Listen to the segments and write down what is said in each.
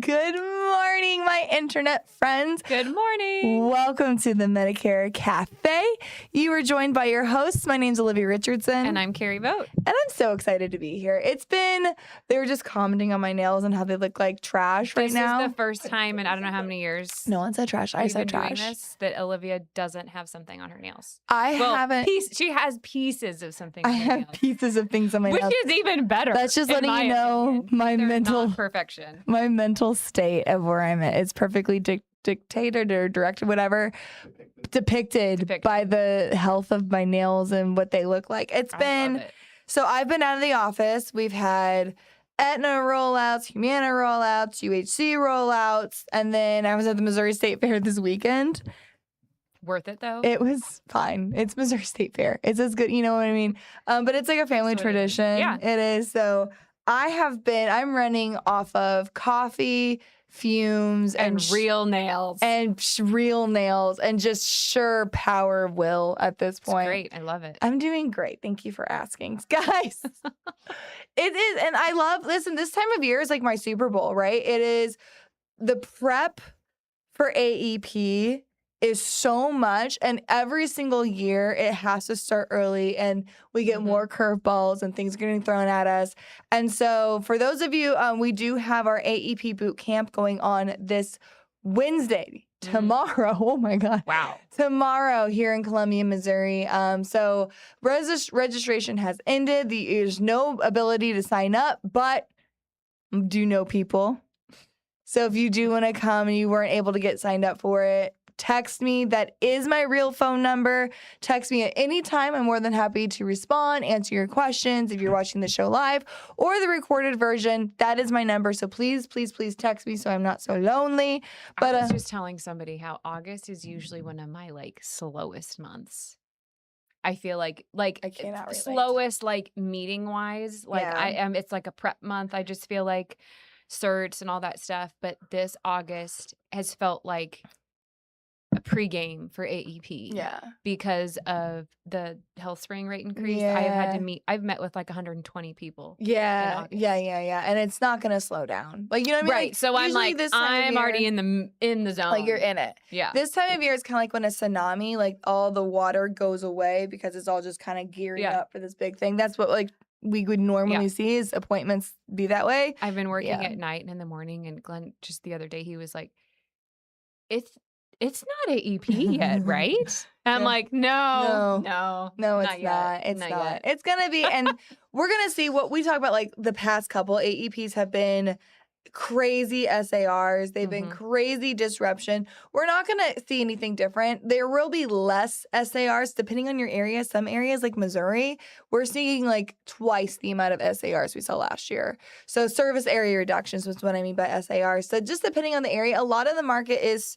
Good morning, my internet friends. Good morning. Welcome to the Medicare Cafe. You are joined by your hosts. My name's Olivia Richardson. And I'm Kari Vogt. And I'm so excited to be here. They were just commenting on my nails and how they look like trash right now. This is the first time in I don't know how many years. No one said trash. I said trash. Doing this, that Olivia doesn't have something on her nails. I haven't. She has pieces of something on I her have nails. pieces of things on my nails. Which is even better. That's just letting you know my mental perfection. My mental state of where I'm at. It's perfectly dictated or directed, whatever, depicted by the health of my nails and what they look like. So I've been out of the office. We've had Aetna rollouts, Humana rollouts, UHC rollouts, and then I was at the Missouri State Fair this weekend. Worth it, though? It was fine. It's Missouri State Fair. It's as good, you know what I mean? But it's like a family tradition. Yeah. It is. So I'm running off of coffee, fumes, and real nails. And real nails and just sure power of will at this point. It's great. I love it. I'm doing great. Thank you for asking. Guys, it is. And I love, listen, this time of year is like my Super Bowl, right? It is the prep for AEP is so much, and every single year it has to start early, and we get more curveballs and things getting thrown at us. And so for those of you, we do have our AEP boot camp going on this Wednesday, tomorrow. Oh my God. Wow. Tomorrow here in Columbia, Missouri. So registration has ended. There's no ability to sign up, but do know people. So if you do want to come and you weren't able to get signed up for it, text me. That is my real phone number. Text me at any time. I'm more than happy to respond, answer your questions if you're watching the show live or the recorded version. That is my number. So please, please, please text me so I'm not so lonely. But I was just telling somebody how August is usually one of my slowest months. I feel like I cannot relate. Slowest meeting wise. I am. It's like a prep month. I just feel like certs and all that stuff. But this August has felt like a pregame for AEP. Yeah. Because of the health spring rate increase. Yeah. I've met with 120 people. Yeah. And it's not going to slow down. You know what I mean? Right. So I'm already in the zone. You're in it. Yeah. This time of year is kind of like when a tsunami, all the water goes away because it's all just kind of gearing up for this big thing. That's what we would normally see is appointments be that way. I've been working at night and in the morning, and Glenn just the other day, he was like, It's not AEP yet, right? And I'm like, no, it's not. It's not. Yet. It's going to be, and we're going to see what we talk about, the past couple AEPs have been crazy SARs. They've been crazy disruption. We're not going to see anything different. There will be less SARs depending on your area. Some areas like Missouri, we're seeing twice the amount of SARs we saw last year. So service area reductions was what I mean by SARs. So just depending on the area, a lot of the market is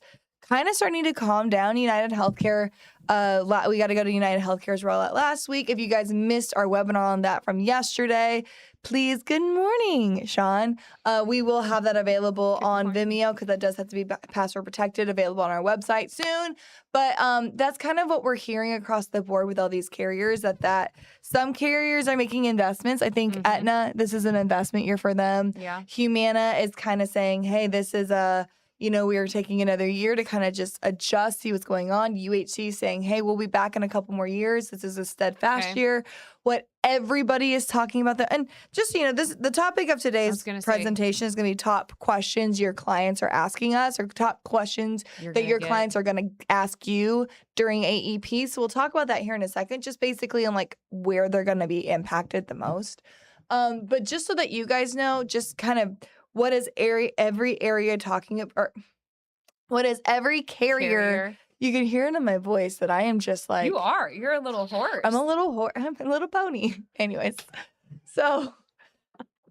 kind of starting to calm down. United Healthcare, we got to go to United Healthcare's rollout last week. If you guys missed our webinar on that from yesterday, please, good morning, Sean. We will have that available on Vimeo because that does have to be password protected, available on our website soon. But that's kind of what we're hearing across the board with all these carriers, that some carriers are making investments. I think Aetna, this is an investment year for them. Yeah. Humana is kind of saying, hey, this is we are taking another year to kind of just adjust, see what's going on. UHC saying, hey, we'll be back in a couple more years. This is a steadfast year. What everybody is talking about and just, the topic of today's presentation is going to be top questions your clients are asking us or top questions that your clients are going to ask you during AEP. So we'll talk about that here in a second, just basically on where they're going to be impacted the most. But just so that you guys know, just kind of what is every area talking about? Or what is every carrier? You can hear it in my voice that I am just you are. You're a little horse. I'm a little horse. I'm a little pony. Anyways, so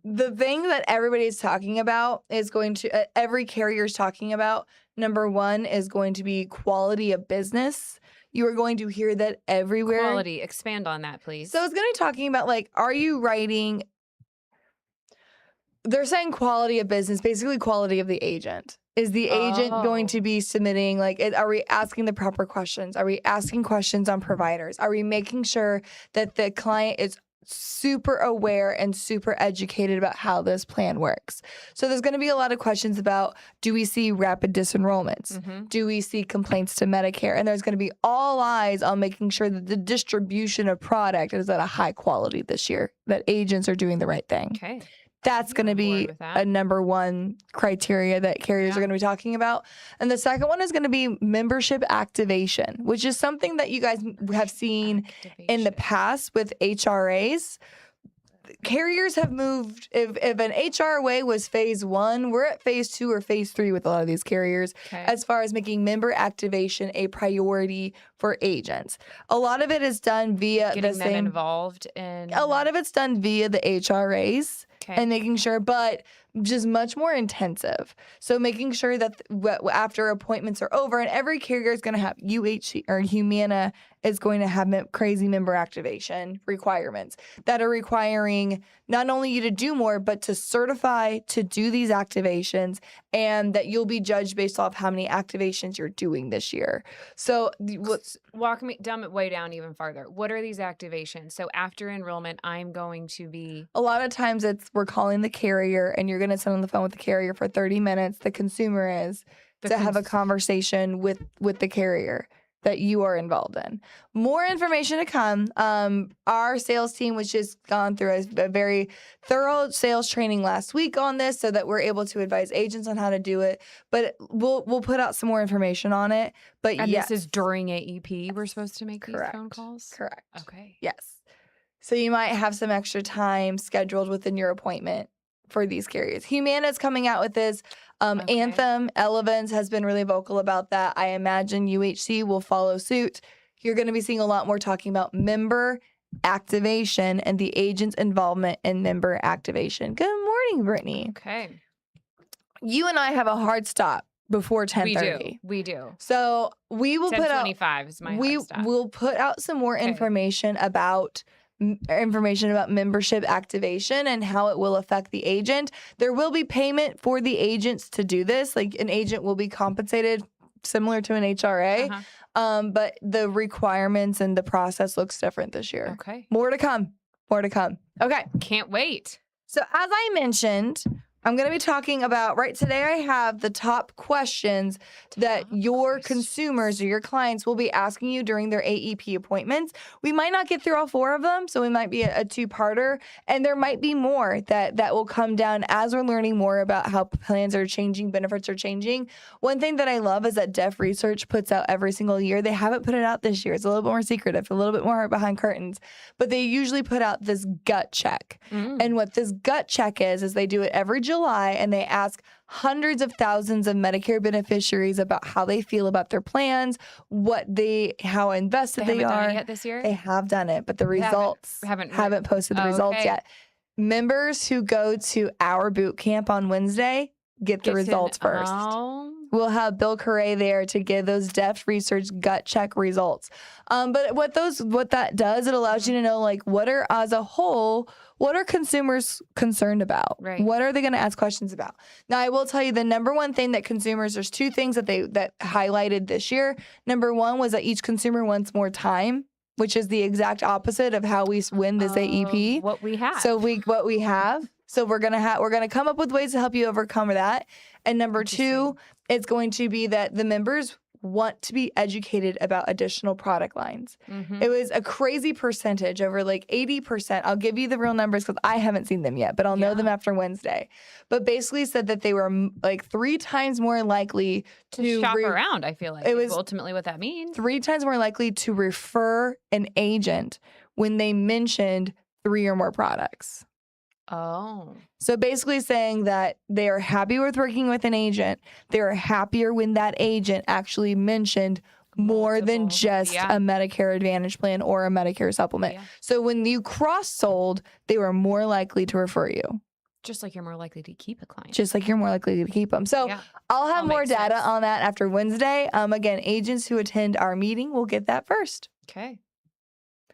the thing that everybody's talking about is going to every carrier is talking about. Number one is going to be quality of business. You are going to hear that everywhere. Quality. Expand on that, please. So it's going to be talking about are you writing? They're saying quality of business, basically quality of the agent. Is the agent going to be submitting, are we asking the proper questions? Are we asking questions on providers? Are we making sure that the client is super aware and super educated about how this plan works. So there's going to be a lot of questions about, do we see rapid disenrollments? Do we see complaints to Medicare? And there's going to be all eyes on making sure that the distribution of product is at a high quality this year, that agents are doing the right thing. Okay. That's going to be a number one criteria that carriers are going to be talking about. And the second one is going to be membership activation, which is something that you guys have seen in the past with HRAs. Carriers have moved. If an HRA was phase 1, we're at phase 2 or phase 3 with a lot of these carriers as far as making member activation a priority for agents. A lot of it is done via getting them involved in. A lot of it's done via the HRAs. And making sure, but just much more intensive. So making sure that after appointments are over, and every carrier is going to have UHC or Humana is going to have crazy member activation requirements that are requiring not only you to do more, but to certify to do these activations, and that you'll be judged based off how many activations you're doing this year. So dumb it way down even farther. What are these activations? So after enrollment, I'm going to be. A lot of times we're calling the carrier, and you're going to sit on the phone with the carrier for 30 minutes. The consumer is to have a conversation with the carrier that you are involved in. More information to come. Our sales team was just gone through a very thorough sales training last week on this, so that we're able to advise agents on how to do it. But we'll put out some more information on it. But this is during AEP. We're supposed to make these phone calls. Correct. Okay. Yes. So you might have some extra time scheduled within your appointment for these carriers. Humana's coming out with this. Anthem, Elevance has been really vocal about that. I imagine UHC will follow suit. You're going to be seeing a lot more talking about member activation and the agent's involvement in member activation. Good morning, Brittany. Okay. You and I have a hard stop before 10:30. We do. So we will put out 10:25 is my hard stop. We'll put out some more information about membership activation and how it will affect the agent. There will be payment for the agents to do this. Like, an agent will be compensated similar to an HRA. But the requirements and the process looks different this year. Okay. More to come. Okay. Can't wait. So as I mentioned, I'm going to be talking about, today I have the top questions that your consumers or your clients will be asking you during their AEP appointments. We might not get through all 4 of them, so we might be a 2-parter, and there might be more that will come down as we're learning more about how plans are changing, benefits are changing. One thing that I love is that Deaf Research puts out every single year. They haven't put it out this year. It's a little bit more secretive, a little bit more behind curtains, but they usually put out this gut check. And what this gut check is they do it every July, and they ask hundreds of thousands of Medicare beneficiaries about how they feel about their plans, how invested they are. They haven't done it yet this year? They have done it, but the results haven't posted the results yet. Members who go to our boot camp on Wednesday get the results first. We'll have Bill Correa there to give those Deaf Research gut check results. But what that does, it allows you to know, as a whole, what are consumers concerned about? Right. What are they going to ask questions about? Now, I will tell you the number one thing that there's 2 things that highlighted this year. Number one was that each consumer wants more time, which is the exact opposite of how we win this AEP. What we have. So what we have. So we're gonna come up with ways to help you overcome that. And number 2, it's going to be that the members want to be educated about additional product lines. It was a crazy percentage, over 80%. I'll give you the real numbers because I haven't seen them yet, but I'll know them after Wednesday. But basically said that they were 3 times more likely to shop around. I feel like it was ultimately what that means. 3 times more likely to refer an agent when they mentioned 3 or more products. Oh. So basically saying that they are happy with working with an agent. They are happier when that agent actually mentioned more than just a Medicare Advantage plan or a Medicare supplement. So when you cross-sold, they were more likely to refer you. Just like you're more likely to keep a client. Just like you're more likely to keep them. So I'll have more data on that after Wednesday. Again, agents who attend our meeting will get that first. Okay.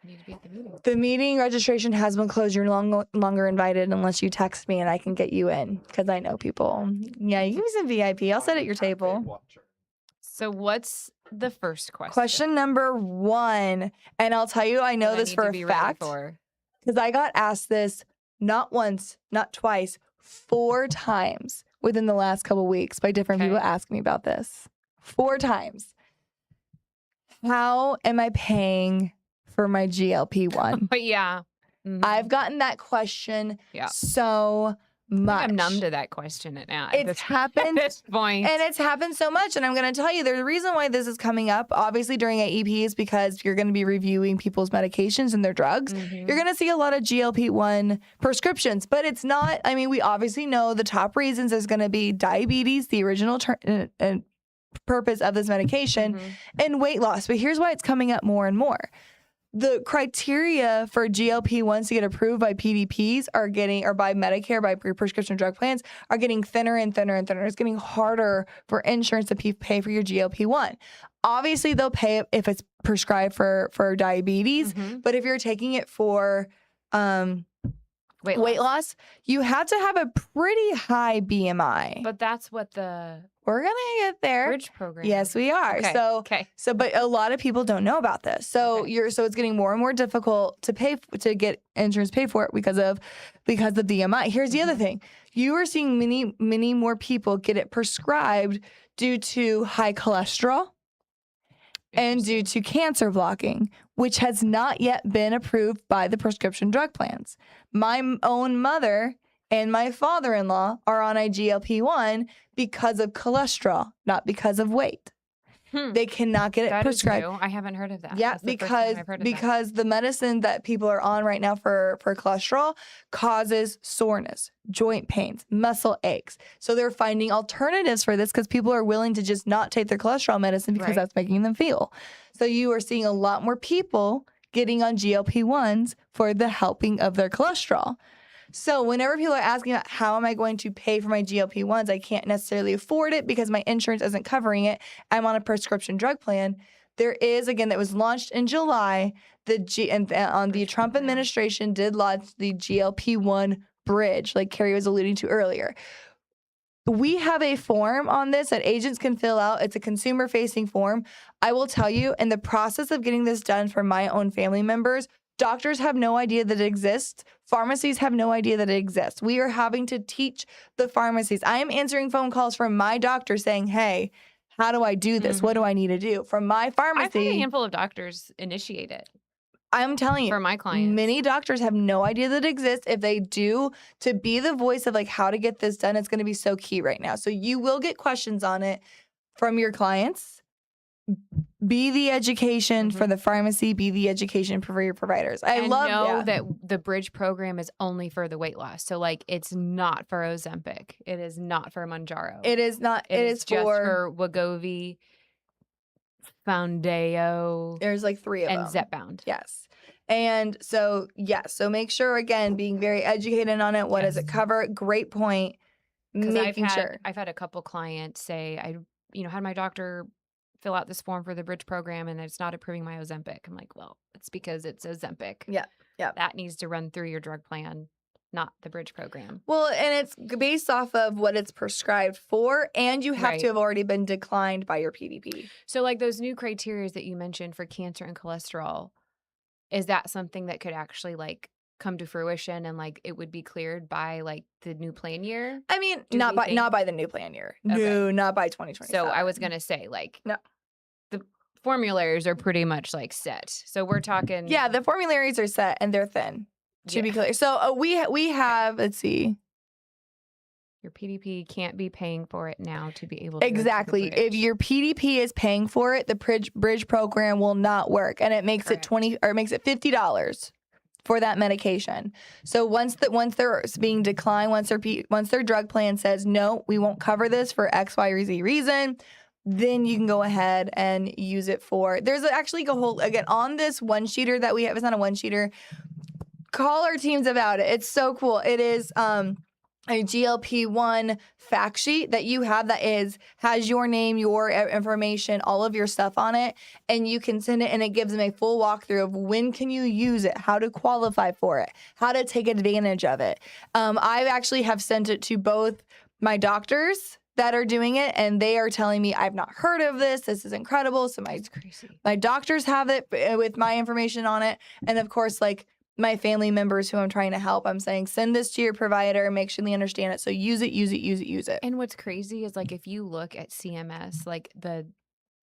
Need to be at the meeting. The meeting registration has been closed. You're no longer invited unless you text me and I can get you in because I know people. Yeah, you can be some VIP. I'll sit at your table. So what's the first question? Question number 1, and I'll tell you, I know this for a fact. because I got asked this not once, not twice, 4 times within the last couple weeks by different people asking me about this. 4 times. How am I paying for my GLP-1? Yeah. Mm-hmm. I've gotten that question so much. I'm numb to that question now. It's happened at this point. And it's happened so much. And I'm going to tell you, the reason why this is coming up, obviously during AEP, is because you're going to be reviewing people's medications and their drugs. You're going to see a lot of GLP-1 prescriptions, but it's not, I mean, we obviously know the top reasons is going to be diabetes, the original purpose of this medication, and weight loss. But here's why it's coming up more and more. The criteria for GLP-1s to get approved by PDPs or by Medicare, by prescription drug plans, are getting thinner and thinner and thinner. It's getting harder for insurance to pay for your GLP-1. Obviously, they'll pay if it's prescribed for diabetes, but if you're taking it for weight loss, you have to have a pretty high BMI. But that's what we're going to get there. Bridge program. Yes, we are. Okay. So, but a lot of people don't know about this. So it's getting more and more difficult to get insurance paid for it because of the BMI. Here's the other thing. You are seeing many more people get it prescribed due to high cholesterol and due to cancer blocking, which has not yet been approved by the prescription drug plans. My own mother and my father-in-law are on a GLP-1 because of cholesterol, not because of weight. They cannot get it prescribed. Is new. I haven't heard of that. Yeah, because the medicine that people are on right now for cholesterol causes soreness, joint pains, muscle aches. So they're finding alternatives for this because people are willing to just not take their cholesterol medicine because that's making them feel. So you are seeing a lot more people getting on GLP-1s for the helping of their cholesterol. So whenever people are asking about how am I going to pay for my GLP-1s, I can't necessarily afford it because my insurance isn't covering it. I'm on a prescription drug plan. There is, again, that was launched in July. The Trump administration did launch the GLP-1 bridge, like Kari was alluding to earlier. We have a form on this that agents can fill out. It's a consumer-facing form. I will tell you, in the process of getting this done for my own family members, doctors have no idea that it exists. Pharmacies have no idea that it exists. We are having to teach the pharmacies. I am answering phone calls from my doctor saying, hey, how do I do this? What do I need to do? From my pharmacy. I've had a handful of doctors initiate it. I'm telling you, for my clients, many doctors have no idea that it exists. If they do, to be the voice of like how to get this done, it's going to be so key right now. So you will get questions on it from your clients. Be the education for the pharmacy. Be the education for your providers. I know that the bridge program is only for the weight loss. So like, it's not for Ozempic. It is not for Mounjaro. It is not. It is just for Wegovy, Foundeo. There's like 3 of them. And Zepbound. Yes. And so, so make sure, again, being very educated on it. What does it cover? Great point. Making sure. I've had a couple clients say, I had my doctor fill out this form for the bridge program and it's not approving my Ozempic. I'm like, well, it's because it's Ozempic. Yeah. That needs to run through your drug plan, not the bridge program. Well, and it's based off of what it's prescribed for, and you have to have already been declined by your PDP. So like those new criteria that you mentioned for cancer and cholesterol, is that something that could actually like come to fruition and like it would be cleared by like the new plan year? I mean, not by the new plan year. Okay. No, not by 2027. So I was gonna say like no. The formularies are pretty much like set. So we're talking. Yeah, the formularies are set and they're thin. To be clear. So we have, let's see. Your PDP can't be paying for it now to be able to. Exactly. If your PDP is paying for it, the bridge program will not work, and it makes it $50 for that medication. So once they're being declined, once their drug plan says no, we won't cover this for X, Y, or Z reason, then you can go ahead and use it for. There's actually a whole, again, on this one-sheeter that we have. It's not a one-sheeter. Call our teams about it. It's so cool. It is a GLP-1 fact sheet that you have that has your name, your information, all of your stuff on it, and you can send it, and it gives them a full walkthrough of when can you use it, how to qualify for it, how to take advantage of it. I actually have sent it to both my doctors that are doing it, and they are telling me, I've not heard of this. This is incredible. So my doctors have it with my information on it, and of course, like, my family members who I'm trying to help, I'm saying, send this to your provider, make sure they understand it. So use it, use it, use it, use it. And what's crazy is like, if you look at CMS, like the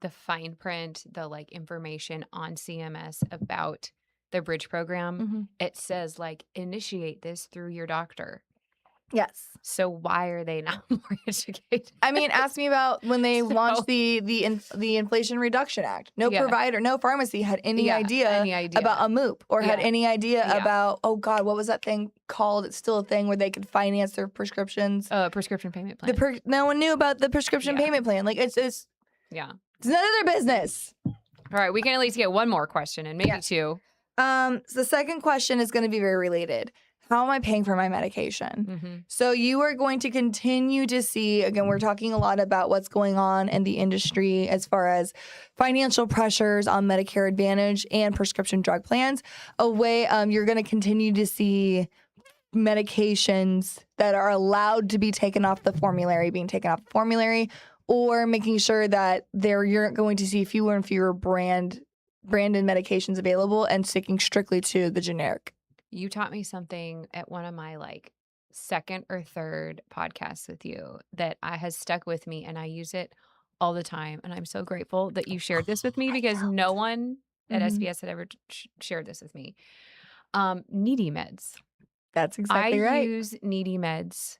fine print, the like information on CMS about the bridge program, it says like, initiate this through your doctor. Yes. So why are they not more educated? I mean, ask me about when they launched the Inflation Reduction Act. No provider, no pharmacy had any idea about a MOOP or had any idea about, oh God, what was that thing called? It's still a thing where they could finance their prescriptions. Prescription payment plan. No one knew about the prescription payment plan. Like it's none of their business. All right, we can at least get one more question and maybe two. So the second question is going to be very related. How am I paying for my medication? So you are going to continue to see, again, we're talking a lot about what's going on in the industry as far as financial pressures on Medicare Advantage and prescription drug plans. You're going to continue to see medications that are allowed to be taken off the formulary being taken off the formulary, or making sure that you're going to see fewer and fewer branded medications available and sticking strictly to the generic. You taught me something at one of my like second or third podcasts with you that has stuck with me, and I use it all the time. And I'm so grateful that you shared this with me because no one at SBS had ever shared this with me. Needy meds. That's exactly right. I use needy meds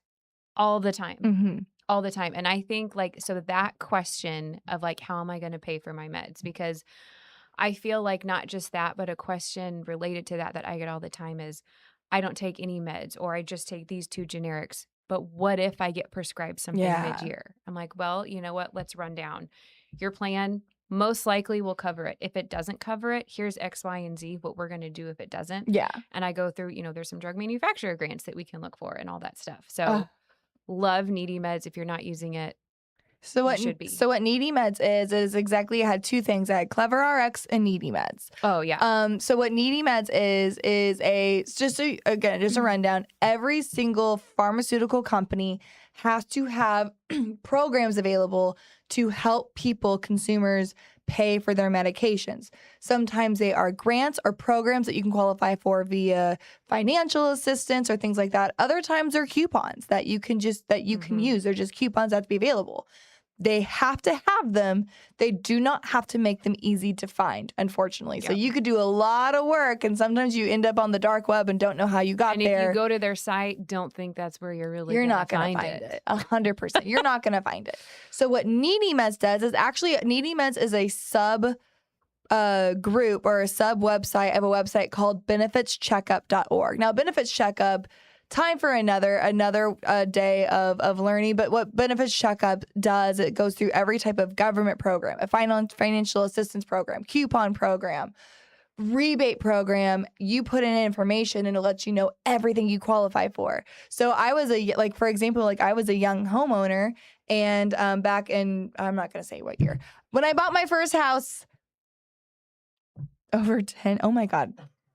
all the time. All the time. And I think like, so that question of like, how am I going to pay for my meds? Because I feel like not just that, but a question related to that I get all the time is, I don't take any meds, or I just take these 2 generics. But what if I get prescribed something mid-year? I'm like, well, you know what? Let's run down. Your plan most likely will cover it. If it doesn't cover it, here's X, Y, and Z, what we're going to do if it doesn't. Yeah. And I go through, there's some drug manufacturer grants that we can look for and all that stuff. So love needy meds. If you're not using it, So what Needy Meds is exactly, I had 2 things. I had Clever RX and Needy Meds. Oh, yeah. So what Needy Meds is just a rundown. Every single pharmaceutical company has to have programs available to help consumers pay for their medications. Sometimes they are grants or programs that you can qualify for via financial assistance or things like that. Other times they're coupons that you can use. They're just coupons that have to be available. They have to have them. They do not have to make them easy to find, unfortunately. Yep. So you could do a lot of work, and sometimes you end up on the dark web and don't know how you got there. And if you go to their site, don't think that's where you're not going to find it. 100%. You're not going to find it. So what Needy Meds does is actually, Needy Meds is a sub group or a sub website of a website called benefitscheckup.org. Now, Benefits Checkup, time for another day of learning. But what Benefits Checkup does, it goes through every type of government program, a financial assistance program, coupon program, rebate program. You put in information and it lets you know everything you qualify for. So I was for example, I was a young homeowner, and back in, I'm not going to say what year, when I bought my first house over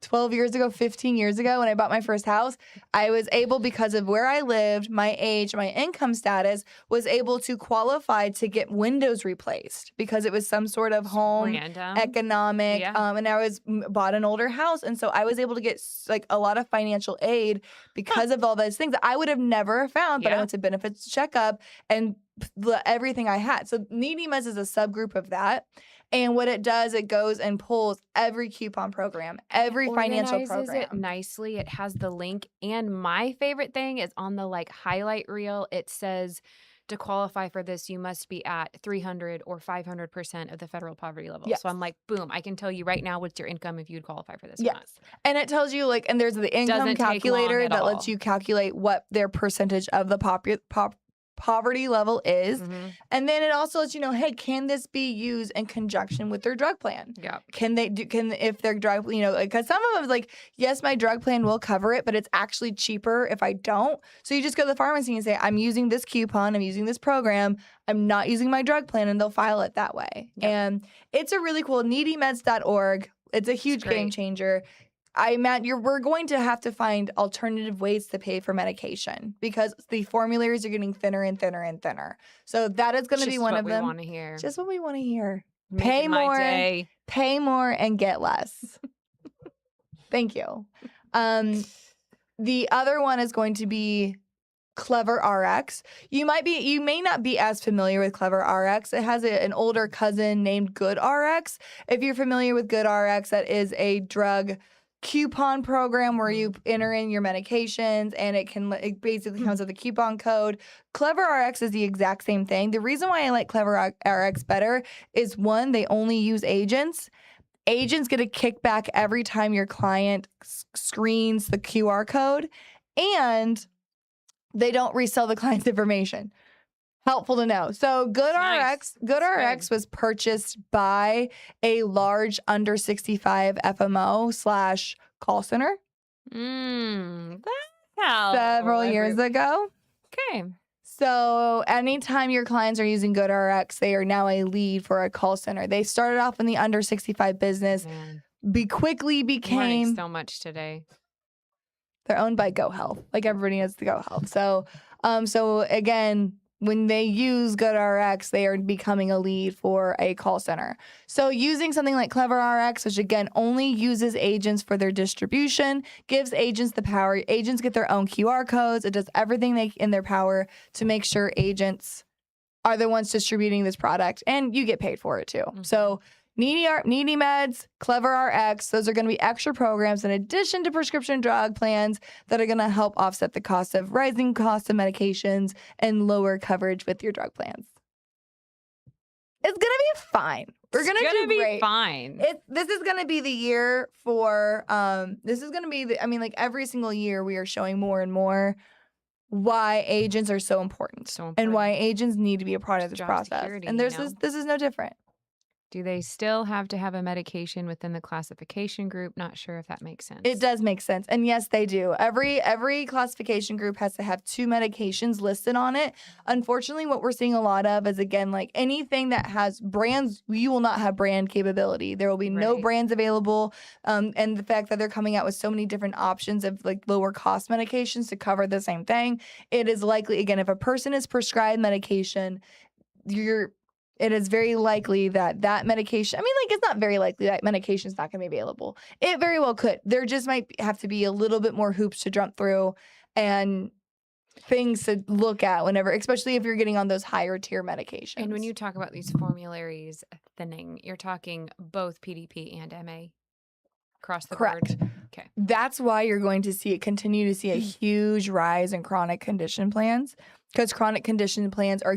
12 years ago, 15 years ago, when I bought my first house, I was able, because of where I lived, my age, my income status, was able to qualify to get windows replaced because it was some sort of home economic. And I bought an older house. And so I was able to get a lot of financial aid because of all those things that I would have never found, but I went to Benefits Checkup and everything I had. So Needy Meds is a subgroup of that. And what it does, it goes and pulls every coupon program, every financial program. Organizes it nicely. It has the link. And my favorite thing is on the highlight reel, it says, to qualify for this, you must be at 300 or 500% of the federal poverty level. Yes. So I'm like, boom, I can tell you right now what's your income if you'd qualify for this. Yes. And it tells you and there's the income calculator that lets you calculate what their percentage of the poverty level is. And then it also lets you know, hey, can this be used in conjunction with their drug plan? Yeah. If their drug, because some of them is yes, my drug plan will cover it, but it's actually cheaper if I don't. So you just go to the pharmacy and say, I'm using this coupon, I'm using this program, I'm not using my drug plan, and they'll file it that way. Yep. And it's a really cool, needymeds.org. It's a huge game changer. We're going to have to find alternative ways to pay for medication because the formularies are getting thinner and thinner and thinner. So that is going to be one of them. Just what we want to hear. Pay more, and get less. Thank you. The other one is going to be Clever RX. You may not be as familiar with Clever RX. It has an older cousin named Good RX. If you're familiar with Good RX, that is a drug coupon program where you enter in your medications and it basically comes with a coupon code. Clever RX is the exact same thing. The reason why I like Clever RX better is, one, they only use agents. Agents get a kickback every time your client screens the QR code, and they don't resell the client's information. Helpful to know. So Good RX was purchased by a large under 65 FMO / call center. That helps. Several years ago. Okay. So anytime your clients are using Good RX, they are now a lead for a call center. They started off in the under 65 business, quickly became... I'm learning so much today. They're owned by Go Health. Like everybody knows the Go Health. So again, when they use Good RX, they are becoming a lead for a call center. So using something like Clever RX, which again only uses agents for their distribution, gives agents the power. Agents get their own QR codes. It does everything in their power to make sure agents are the ones distributing this product, and you get paid for it too. So Needy Meds, Clever RX, those are going to be extra programs in addition to prescription drug plans that are going to help offset the rising cost of medications and lower coverage with your drug plans. It's going to be fine. We're going to do great. Fine. This is going to be the year for, this is going to be, every single year we are showing more and more why agents are so important. And why agents need to be a part of this process. Security, and this is no different. Do they still have to have a medication within the classification group? Not sure if that makes sense. It does make sense. And yes, they do. Every classification group has to have 2 medications listed on it. Unfortunately, what we're seeing a lot of is, again, like anything that has brands, you will not have brand capability. There will be no brands available. And the fact that they're coming out with so many different options of like lower cost medications to cover the same thing, it is likely, again, if a person is prescribed medication, it is very likely that medication, it's not very likely that medication is not going to be available. It very well could. There just might have to be a little bit more hoops to jump through and things to look at whenever, especially if you're getting on those higher tier medications. And when you talk about these formularies thinning, you're talking both PDP and MA across the board? Okay. That's why you're going to continue to see a huge rise in chronic condition plans. Because chronic condition plans are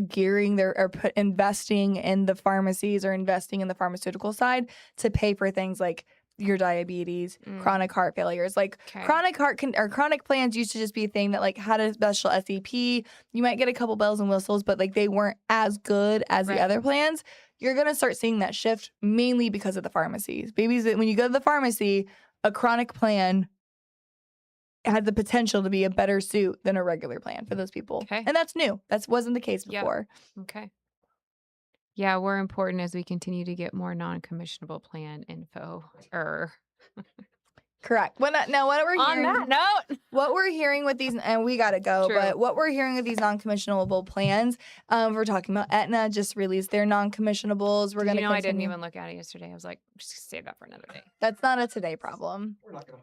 investing in the pharmacies or investing in the pharmaceutical side to pay for things like your diabetes, chronic heart failures. Chronic plans used to just be a thing that like had a special SEP. You might get a couple bells and whistles, but like they weren't as good as the other plans. You're gonna start seeing that shift mainly because of the pharmacies. Babies, when you go to the pharmacy, a chronic plan had the potential to be a better suit than a regular plan for those people. Okay. And that's new. That wasn't the case before. Yep. Okay. Yeah, we're important as we continue to get more non-commissionable plan info. Correct. Now, what we're hearing on that note, what we're hearing with these, and we gotta go, but what we're hearing with these non-commissionable plans, we're talking about Aetna just released their non-commissionables. We're gonna. I didn't even look at it yesterday. I was like, just save that for another day. That's not a today problem.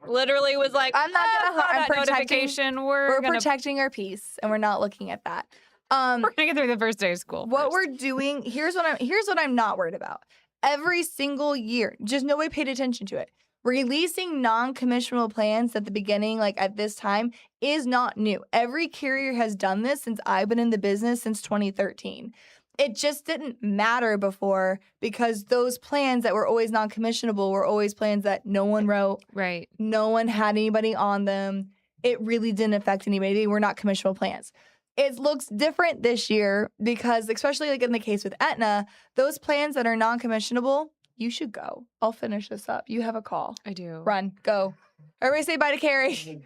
Literally was like, I'm not gonna that notification. We're protecting our peace, and we're not looking at that. We're gonna get through the first day of school. What we're doing here's what I'm not worried about. Every single year, just nobody paid attention to it. Releasing non-commissionable plans at the beginning, like at this time, is not new. Every carrier has done this since I've been in the business since 2013. It just didn't matter before because those plans that were always non-commissionable were always plans that no one wrote. Right. No one had anybody on them. It really didn't affect anybody. They were not commissionable plans. It looks different this year because, especially like in the case with Aetna, those plans that are non-commissionable, you should go. I'll finish this up. You have a call. I do. Run. Go. Everybody say bye to Kari.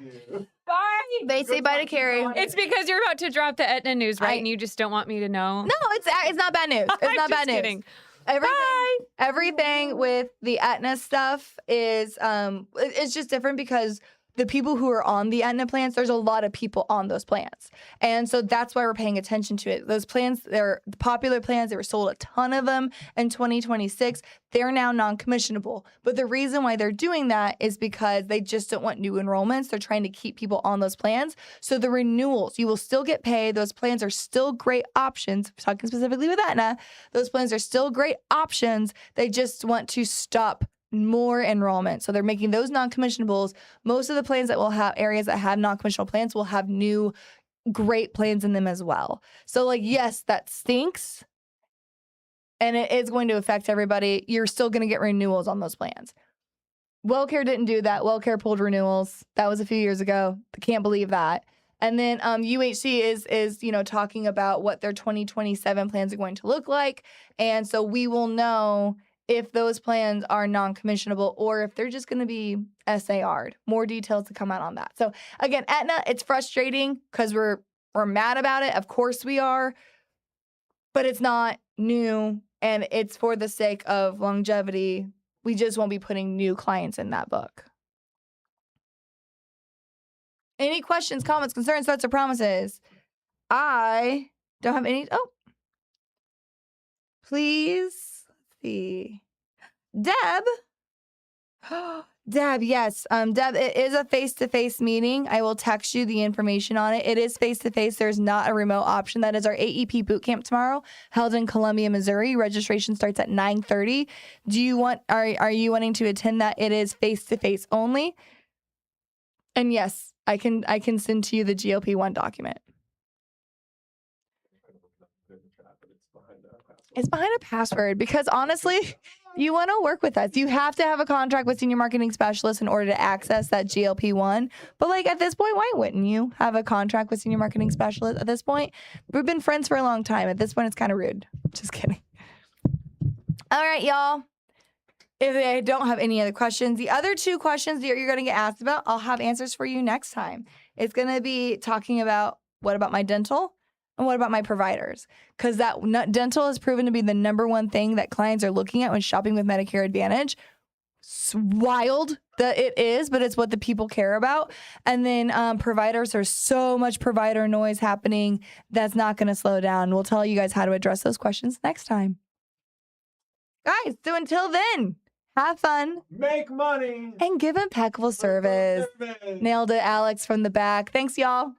Bye. They say bye to Kari. It's because you're about to drop the Aetna news, right? And you just don't want me to know? No, it's not bad news. It's not bad news. Kidding. Everything with the Aetna stuff is it's just different because the people who are on the Aetna plans, there's a lot of people on those plans. And so that's why we're paying attention to it. Those plans, they're popular plans. They were sold a ton of them in 2026. They're now non-commissionable. But the reason why they're doing that is because they just don't want new enrollments. They're trying to keep people on those plans. So the renewals, you will still get paid. Those plans are still great options. Talking specifically with Aetna, those plans are still great options. They just want to stop more enrollment. So they're making those non-commissionables. Most of the plans that will have areas that have non-commissionable plans will have new great plans in them as well. So like, yes, that stinks. And it is going to affect everybody. You're still going to get renewals on those plans. WellCare didn't do that. WellCare pulled renewals. That was a few years ago. I can't believe that. And then UHC is talking about what their 2027 plans are going to look like. And so we will know if those plans are non-commissionable or if they're just going to be SAR'd. More details to come out on that. So again, Aetna, it's frustrating because we're mad about it. Of course we are, but it's not new and it's for the sake of longevity. We just won't be putting new clients in that book. Any questions, comments, concerns, thoughts, or promises? I don't have any. Oh, please. See. Deb. Deb, yes. Deb, it is a face-to-face meeting. I will text you the information on it. It is face-to-face. There's not a remote option. That is our AEP boot camp tomorrow, held in Columbia, Missouri. Registration starts at 9:30. Are you wanting to attend that? It is face-to-face only. And yes, I can send to you the GLP-1 document. It's behind a password because honestly, you want to work with us. You have to have a contract with Senior Marketing Specialist in order to access that GLP-1. But like at this point, why wouldn't you have a contract with Senior Marketing Specialist at this point? We've been friends for a long time. At this point, it's kind of rude. Just kidding. All right, y'all. If I don't have any other questions, the other two questions that you're going to get asked about, I'll have answers for you next time. It's going to be talking about what about my dental? And what about my providers? Because that dental has proven to be the number one thing that clients are looking at when shopping with Medicare Advantage. It's wild that it is, but it's what the people care about. And then providers, there's so much provider noise happening that's not going to slow down. We'll tell you guys how to address those questions next time. Guys, so until then, have fun. Make money. And give impeccable service. Nailed it, Alex, from the back. Thanks, y'all.